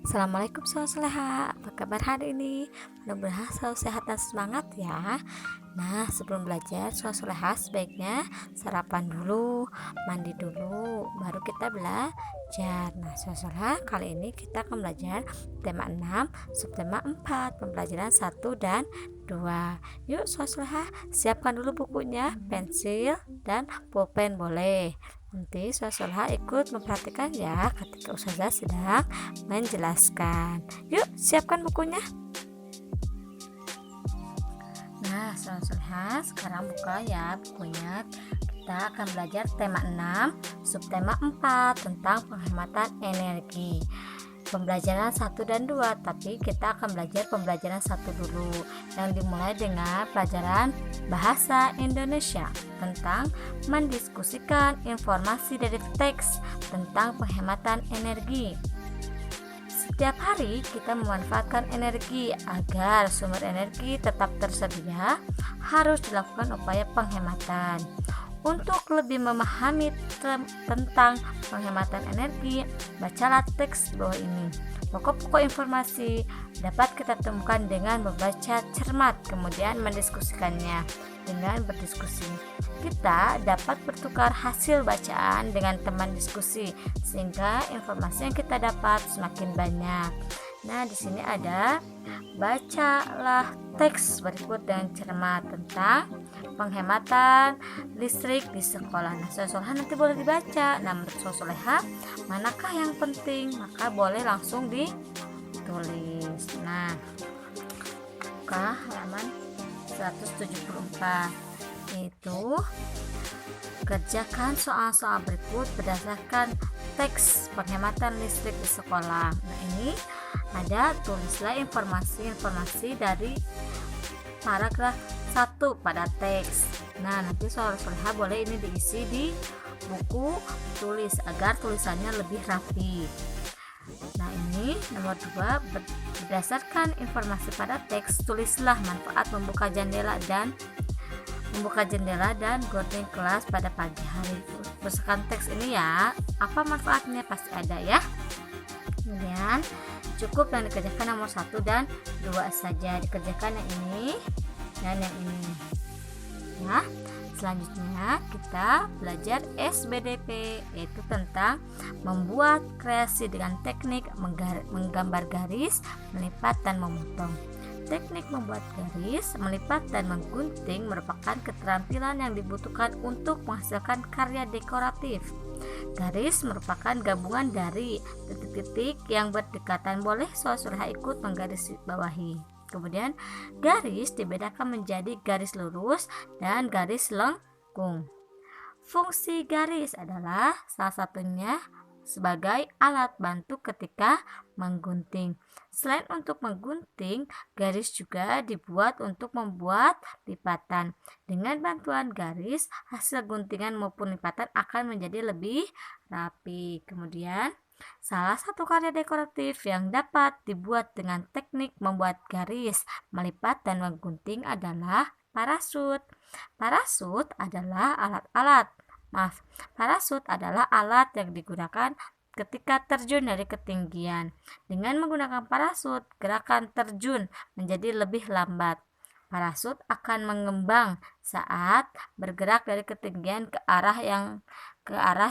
Assalamualaikum Sobat Soleha, apa kabar hari ini? Mudah-mudahan selalu sehat dan semangat ya. Nah, sebelum belajar Sobat Soleha sebaiknya sarapan dulu, mandi dulu, baru kita belajar. Nah, Sobat Soleha, kali ini kita akan belajar tema 6, subtema 4, pembelajaran 1 dan 2. Yuk Sobat Soleha, siapkan dulu bukunya, pensil, dan pulpen boleh. Nanti Sobat ikut memperhatikan ya ketika Ustazah sedang menjelaskan. Yuk, siapkan bukunya. Nah, Sobat sekarang buka ya bukunya. Kita akan belajar tema 6, subtema 4 tentang penghematan energi. Pembelajaran 1 dan 2, tapi kita akan belajar pembelajaran 1 dulu yang dimulai dengan pelajaran bahasa Indonesia tentang mendiskusikan informasi dari teks tentang penghematan energi. Setiap hari kita memanfaatkan energi. Agar sumber energi tetap tersedia, harus dilakukan upaya penghematan. Untuk lebih memahami tentang penghematan energi, bacalah teks di bawah ini. Pokok-pokok informasi dapat kita temukan dengan membaca cermat, kemudian mendiskusikannya. Dengan berdiskusi, kita dapat bertukar hasil bacaan dengan teman diskusi, sehingga informasi yang kita dapat semakin banyak. Nah, di sini ada bacalah teks berikut dengan cermat tentang penghematan listrik di sekolah. Nah, Soleha nanti boleh dibaca. Nah, menurut Soleha, manakah yang penting? Maka boleh langsung ditulis. Nah, buka halaman 174. Yaitu kerjakan soal-soal berikut berdasarkan teks penghematan listrik di sekolah. Nah, ini ada tulislah informasi dari paragraf 1 pada teks. Nah, nanti Soleha boleh ini diisi di buku tulis agar tulisannya lebih rapi. Nah, ini nomor 2, berdasarkan informasi pada teks, tulislah manfaat membuka jendela dan gorden kelas pada pagi hari. Berdasarkan teks ini ya, apa manfaatnya pasti ada ya. Kemudian cukup yang dikerjakan nomor 1 dan 2 saja, dikerjakan yang ini dan yang ini. Nah, selanjutnya kita belajar SBDP, yaitu tentang membuat kreasi dengan teknik menggambar garis, melipat dan memotong. Teknik membuat garis, melipat dan menggunting merupakan keterampilan yang dibutuhkan untuk menghasilkan karya dekoratif. Garis merupakan gabungan dari titik-titik yang berdekatan. Boleh Soleha ikut menggaris bawahi. Kemudian garis dibedakan menjadi garis lurus dan garis lengkung. Fungsi garis adalah salah satunya sebagai alat bantu ketika menggunting. Selain untuk menggunting, garis juga dibuat untuk membuat lipatan. Dengan bantuan garis, hasil guntingan maupun lipatan akan menjadi lebih rapi. Kemudian salah satu karya dekoratif yang dapat dibuat dengan teknik membuat garis, melipat dan menggunting adalah parasut. Parasut adalah alat yang digunakan ketika terjun dari ketinggian. Dengan menggunakan parasut, gerakan terjun menjadi lebih lambat. Parasut akan mengembang saat bergerak dari ketinggian ke arah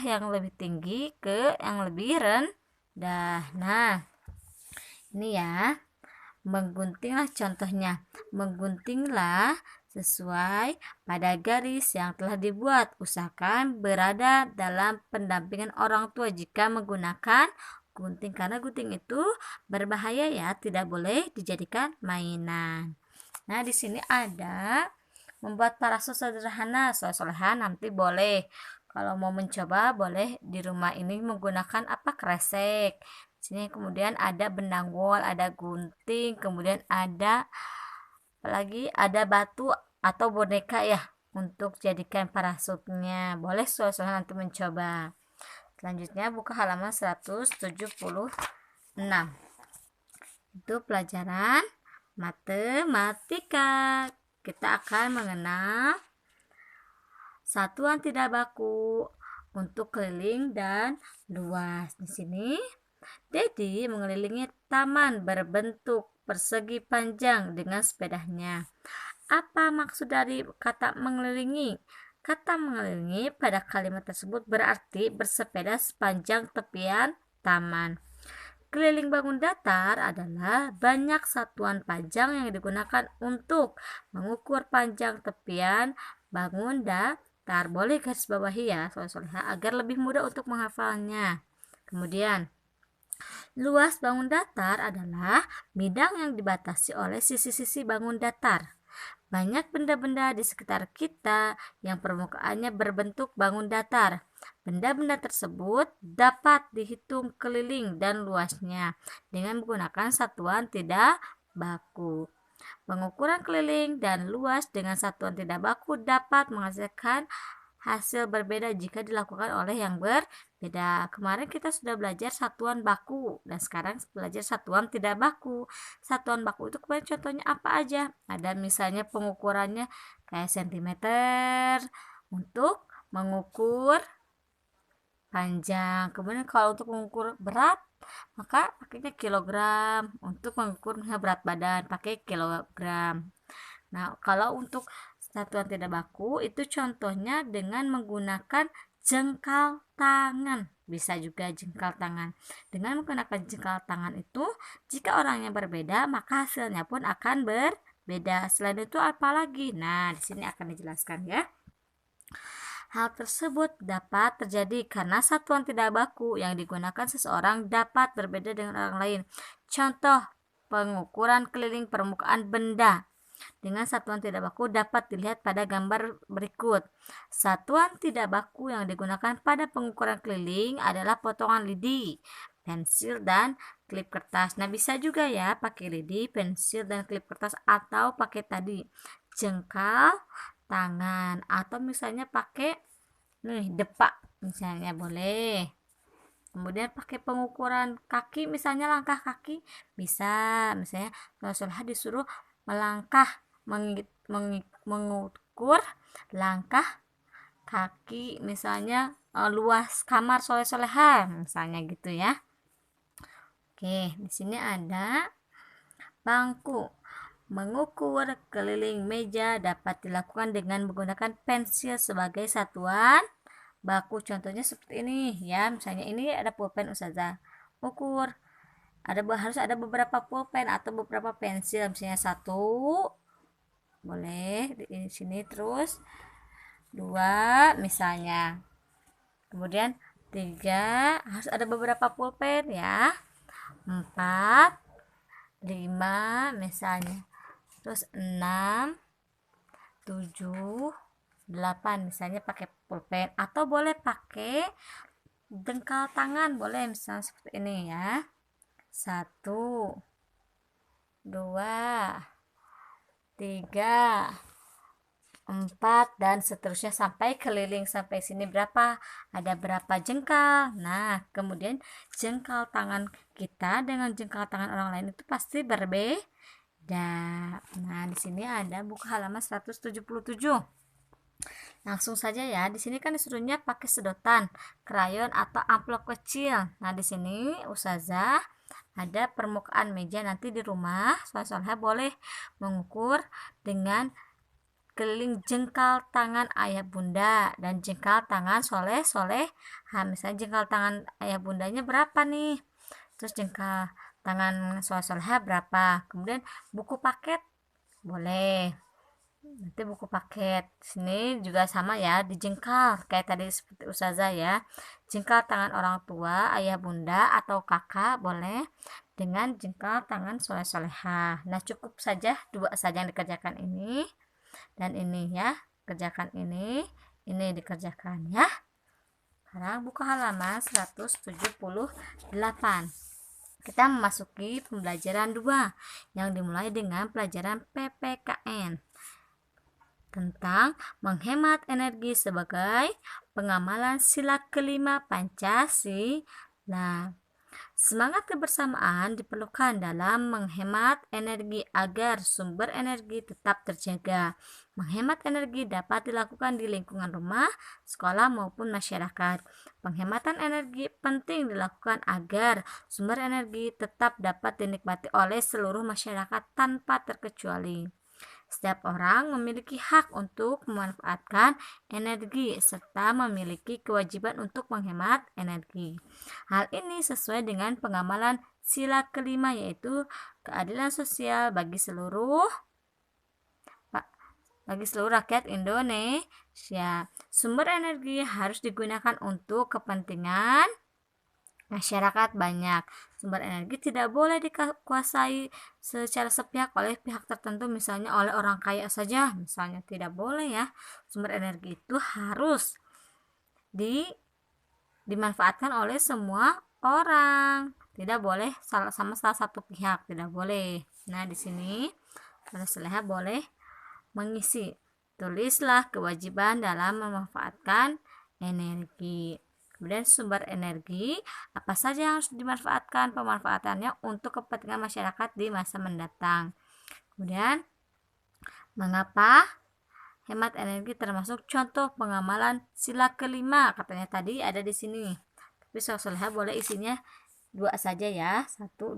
yang lebih tinggi ke yang lebih rendah. Nah, ini ya, mengguntinglah contohnya. Mengguntinglah sesuai pada garis yang telah dibuat. Usahakan berada dalam pendampingan orang tua jika menggunakan gunting, karena gunting itu berbahaya ya, tidak boleh dijadikan mainan. Nah, di sini ada membuat parasut sederhana. Soleha nanti boleh kalau mau mencoba boleh di rumah ini menggunakan kresek. Di sini kemudian ada benang wol, ada gunting, kemudian ada ada batu atau boneka ya untuk jadikan parasutnya. Boleh Soleha nanti mencoba. Selanjutnya buka halaman 176. Itu pelajaran matematika. Kita akan mengenal satuan tidak baku untuk keliling dan luas. Di sini Dedi mengelilingi taman berbentuk persegi panjang dengan sepedanya. Apa maksud dari kata mengelilingi? Kata mengelilingi pada kalimat tersebut berarti bersepeda sepanjang tepian taman. Keliling bangun datar adalah banyak satuan panjang yang digunakan untuk mengukur panjang tepian bangun datar. Boleh garis bawahi ya, soalnya agar lebih mudah untuk menghafalnya. Kemudian, luas bangun datar adalah bidang yang dibatasi oleh sisi-sisi bangun datar. Banyak benda-benda di sekitar kita yang permukaannya berbentuk bangun datar. Benda-benda tersebut dapat dihitung keliling dan luasnya dengan menggunakan satuan tidak baku. Pengukuran keliling dan luas dengan satuan tidak baku dapat menghasilkan hasil berbeda jika dilakukan oleh yang berbeda. Kemarin kita sudah belajar satuan baku dan sekarang belajar satuan tidak baku. Satuan baku itu kemarin contohnya apa aja? Ada misalnya pengukurannya kayak sentimeter untuk mengukur panjang. Kemudian kalau untuk mengukur berat maka pakainya kilogram. Untuk mengukur berat badan pakai kilogram. Nah, kalau untuk satuan tidak baku itu contohnya dengan menggunakan jengkal tangan. Bisa juga jengkal tangan. Dengan menggunakan jengkal tangan itu, jika orangnya berbeda, maka hasilnya pun akan berbeda. Selain itu apa lagi? Nah, di sini akan dijelaskan ya. Hal tersebut dapat terjadi karena satuan tidak baku yang digunakan seseorang dapat berbeda dengan orang lain. Contoh, pengukuran keliling permukaan benda dengan satuan tidak baku dapat dilihat pada gambar berikut. Satuan tidak baku yang digunakan pada pengukuran keliling adalah potongan lidi, pensil, dan klip kertas. Nah, bisa juga ya pakai lidi, pensil, dan klip kertas atau pakai tadi jengkal tangan atau misalnya pakai depak misalnya boleh. Kemudian pakai pengukuran kaki, misalnya langkah kaki bisa, misalnya Rasulullah disuruh melangkah mengukur langkah kaki, misalnya luas kamar soleh-soleha misalnya gitu ya. Oke, di sini ada bangku. Mengukur keliling meja dapat dilakukan dengan menggunakan pensil sebagai satuan baku. Contohnya seperti ini ya, misalnya ini ada pulpen Ustazah. Ukur harus ada beberapa pulpen atau beberapa pensil, misalnya satu boleh di sini, terus dua misalnya, kemudian tiga harus ada beberapa pulpen ya, 4, 5 misalnya, terus 6, 7, 8 misalnya pakai pulpen atau boleh pakai jengkal tangan, boleh misalnya seperti ini ya, 1, 2, 3, 4 dan seterusnya sampai keliling. Sampai sini berapa? Ada berapa jengkal? Nah, kemudian jengkal tangan kita dengan jengkal tangan orang lain itu pasti berbeda. Nah, di sini ada buku halaman 177. Langsung saja ya. Di sini kan disuruhnya pakai sedotan, krayon atau amplop kecil. Nah, di sini Ustazah ada permukaan meja nanti di rumah. Soalnya boleh mengukur dengan keliling jengkal tangan ayah bunda dan jengkal tangan soleh. Misalnya jengkal tangan ayah bundanya berapa nih, terus jengkal tangan soleh berapa. Kemudian buku paket boleh, nanti buku paket sini juga sama ya, dijengkal kayak tadi seperti Ustazah ya. Jengkal tangan orang tua, ayah bunda atau kakak boleh dengan jengkal tangan soleh-soleha. Nah, cukup saja 2 saja yang dikerjakan ini dan ini ya, kerjakan ini dikerjakan ya. Sekarang buka halaman 178. Kita memasuki pembelajaran 2 yang dimulai dengan pelajaran PPKN tentang menghemat energi sebagai pengamalan sila kelima Pancasila. Semangat kebersamaan diperlukan dalam menghemat energi agar sumber energi tetap terjaga. Menghemat energi dapat dilakukan di lingkungan rumah, sekolah maupun masyarakat. Penghematan energi penting dilakukan agar sumber energi tetap dapat dinikmati oleh seluruh masyarakat tanpa terkecuali. Setiap orang memiliki hak untuk memanfaatkan energi serta memiliki kewajiban untuk menghemat energi. Hal ini sesuai dengan pengamalan sila kelima, yaitu keadilan sosial bagi seluruh rakyat Indonesia. Sumber energi harus digunakan untuk kepentingan masyarakat banyak. Sumber energi tidak boleh dikuasai secara sepihak oleh pihak tertentu, misalnya oleh orang kaya saja, misalnya tidak boleh ya. Sumber energi itu harus dimanfaatkan oleh semua orang, tidak boleh salah satu pihak, tidak boleh. Nah, di sini Soleha boleh mengisi, tulislah kewajiban dalam memanfaatkan energi. Kemudian sumber energi apa saja yang harus dimanfaatkan, pemanfaatannya untuk kepentingan masyarakat di masa mendatang. Kemudian mengapa hemat energi termasuk contoh pengamalan sila kelima, katanya tadi ada di sini. Tapi Soleha boleh isinya 2 saja ya, 1, 2,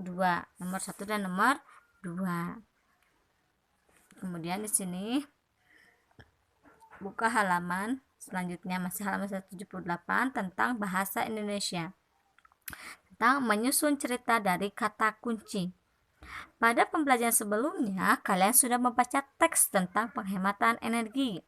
nomor 1 dan nomor 2. Kemudian di sini buka halaman selanjutnya, masih halaman 178 tentang bahasa Indonesia, tentang menyusun cerita dari kata kunci. Pada pembelajaran sebelumnya, kalian sudah membaca teks tentang penghematan energi.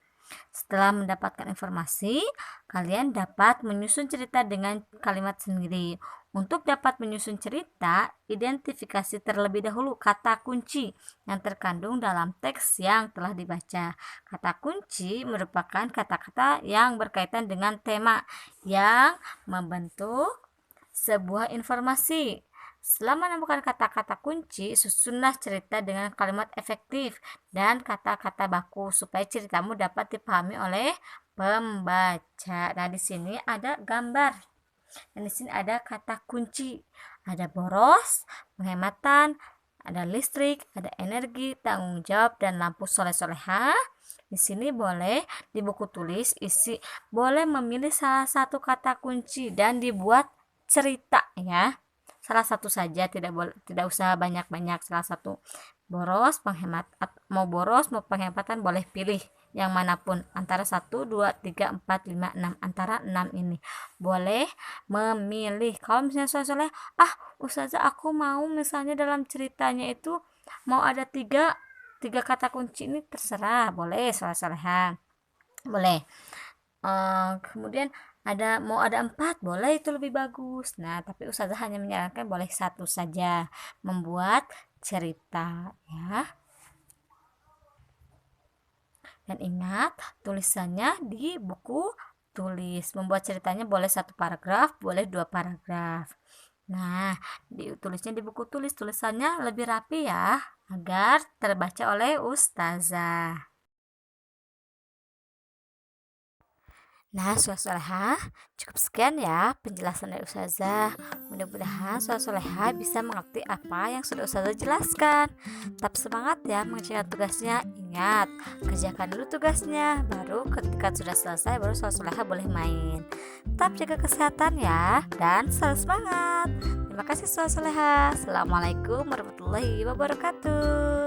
Setelah mendapatkan informasi, kalian dapat menyusun cerita dengan kalimat sendiri. Untuk dapat menyusun cerita, identifikasi terlebih dahulu kata kunci yang terkandung dalam teks yang telah dibaca. Kata kunci merupakan kata-kata yang berkaitan dengan tema yang membentuk sebuah informasi. Setelah menemukan kata-kata kunci, susunlah cerita dengan kalimat efektif dan kata-kata baku supaya ceritamu dapat dipahami oleh pembaca. Nah, di sini ada gambar. Dan di sini ada kata kunci. Ada boros, penghematan, ada listrik, ada energi, tanggung jawab, dan lampu soleh-soleha. Di sini boleh di buku tulis boleh memilih salah satu kata kunci dan dibuat cerita ya. Salah satu saja, tidak usah banyak-banyak, salah satu. Boros, boros mau penghematan boleh pilih yang manapun antara 1, 2, 3, 4, 5, 6, antara 6 ini boleh memilih. Kalau misalnya soalnya ustazah aku mau misalnya dalam ceritanya itu mau ada tiga kata kunci, ini terserah, boleh soalnya boleh. Kemudian mau ada 4, boleh, itu lebih bagus. Nah, tapi ustazah hanya menyarankan boleh 1 saja membuat cerita ya. Dan ingat, tulisannya di buku tulis. Membuat ceritanya boleh 1 paragraf, boleh 2 paragraf. Nah, tulisnya di buku tulis, tulisannya lebih rapi ya, agar terbaca oleh ustazah. Nah, Soleha, cukup sekian ya penjelasan dari ustazah. Mudah-mudahan Soleha bisa mengerti apa yang sudah ustazah jelaskan. Tetap semangat ya mengerjakan tugasnya. Ingat, kerjakan dulu tugasnya, baru ketika sudah selesai baru Soleha boleh main. Tetap jaga kesehatan ya, dan selalu semangat. Terima kasih Soleha. Assalamualaikum warahmatullahi wabarakatuh.